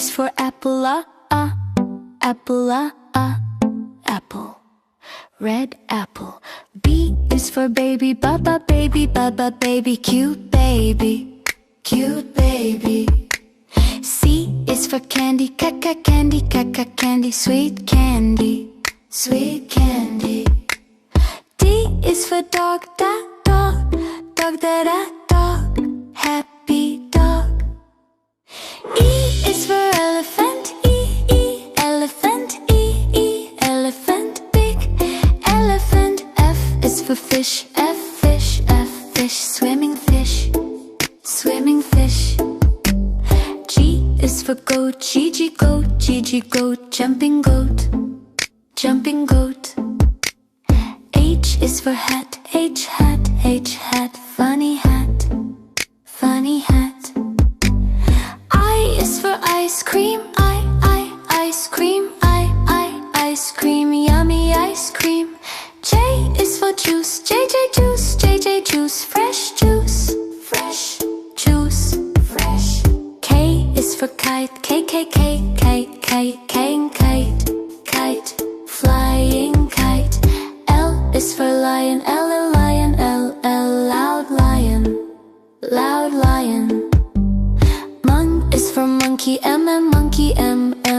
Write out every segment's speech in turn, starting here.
is for apple, apple, apple. Red apple. B is for baby, baby, baby, cute baby, cute baby. C is for candy, candy, candy, sweet candy, sweet candy. D is for dog, dog, dog, dog, happy dog. E is for elephant, elephant, elephant, big elephant. F is for fish, fish, fish, swimming fish, swimming fish. G is for goat, goat, goat, jumping goat, jumping goat. H is for hat, hat, funny hat, funny hat. I is for ice cream, ice cream, ice cream, yummy ice cream. J is for juice, juice, juice, fresh juice, fresh juice, fresh. K is for kite, kite, kite, flying kite. L is for lion, lion, loud lion, loud lion. Mon is for monkey, monkey,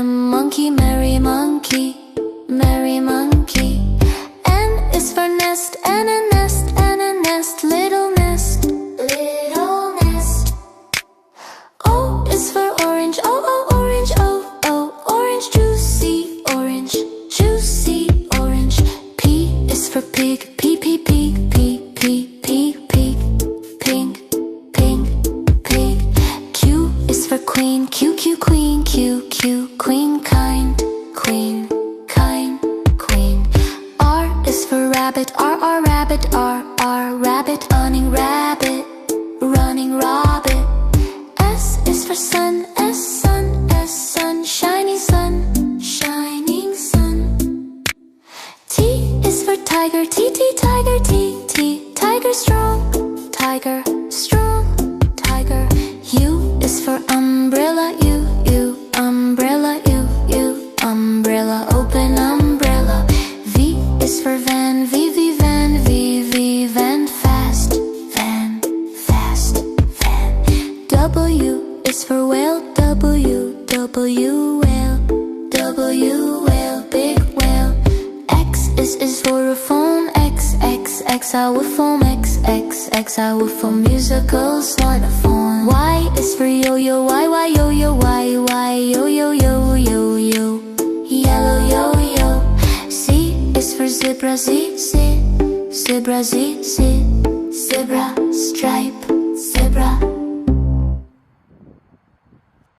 monkey, merry monkey, merry monkey. N is for nest, and a nest, little nest, little nest. O is for orange, orange, orange, juicy orange, juicy orange. P is for pig, pig, pink, pink. Q is for queen, queen, queen, kind, queen, queen. R is for rabbit, rabbit, rabbit, running rabbit, running rabbit. S is for sun, sun, shiny sun, shining sun. T is for tiger, tiger, tiger strong, tiger strong, tiger. U is for umbrella, umbrella, umbrella, open umbrella. V is for van, van, fast, van, van. W is for whale, whale, big whale. X is for a phone, xylophone, xylophone, musical xylophone. Y is for yo-yo, y, yo-yo, y, yo-yo, yo-yo, yellow yo-yo. Z is for zebra, zebra, zebra, stripe.